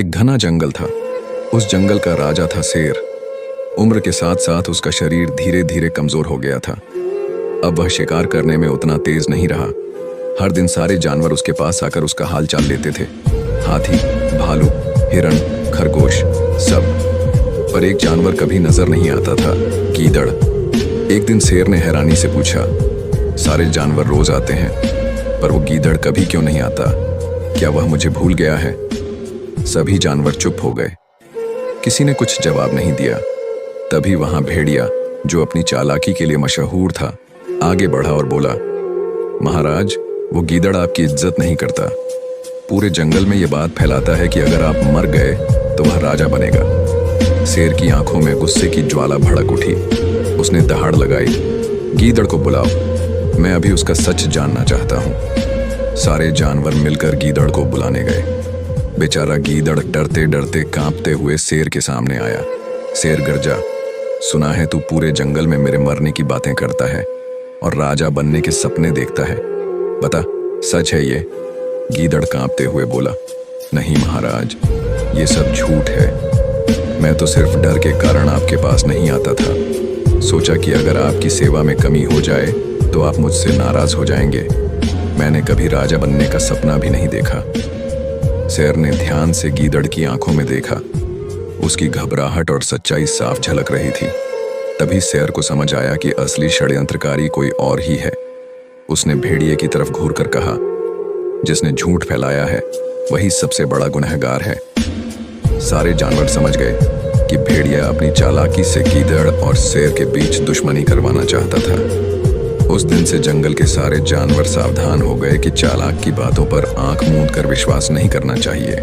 एक घना जंगल था। उस जंगल का राजा था शेर। उम्र के साथ साथ उसका शरीर धीरे धीरे कमजोर हो गया था। अब वह शिकार करने में उतना तेज नहीं रहा। हर दिन सारे जानवर उसके पास आकर उसका हाल चाल लेते थे। हाथी, भालू, हिरण, खरगोश, सब। पर एक जानवर कभी नजर नहीं आता था, गीदड़। एक दिन शेर ने हैरानी से पूछा, सारे जानवर रोज आते हैं, पर वो गीदड़ कभी क्यों नहीं आता? क्या वह मुझे भूल गया है? सभी जानवर चुप हो गए। किसी ने कुछ जवाब नहीं दिया। तभी वहां भेड़िया, जो अपनी चालाकी के लिए मशहूर था, आगे बढ़ा और बोला, महाराज, वो गीदड़ आपकी इज्जत नहीं करता। पूरे जंगल में ये बात फैलाता है कि अगर आप मर गए तो वह राजा बनेगा। शेर की आंखों में गुस्से की ज्वाला भड़क उठी। उसने दहाड़ लगाई, गीदड़ को बुलाओ, मैं अभी उसका सच जानना चाहता हूं। सारे जानवर मिलकर गीदड़ को बुलाने गए। बेचारा गीदड़ डरते डरते कांपते हुए शेर के सामने आया। शेर गरजा, सुना है तू पूरे जंगल में मेरे मरने की बातें करता है और राजा बनने के सपने देखता है, बता सच है ये? गीदड़ कांपते हुए बोला, नहीं महाराज, ये सब झूठ है। मैं तो सिर्फ डर के कारण आपके पास नहीं आता था। सोचा कि अगर आपकी सेवा में कमी हो जाए तो आप मुझसे नाराज हो जाएंगे। मैंने कभी राजा बनने का सपना भी नहीं देखा। शेर ने ध्यान से गीदड़ की आंखों में देखा। उसकी घबराहट और सच्चाई साफ झलक रही थी। तभी शेर को समझ आया कि असली षड्यंत्रकारी कोई और ही है। उसने भेड़िए की तरफ घूरकर कहा, जिसने झूठ फैलाया है वही सबसे बड़ा गुनहगार है। सारे जानवर समझ गए कि भेड़िया अपनी चालाकी से गीदड़ और शेर के बीच दुश्मनी करवाना चाहता था। उस दिन से जंगल के सारे जानवर सावधान हो गए कि चालाक की बातों पर आंख मूंद कर विश्वास नहीं करना चाहिए।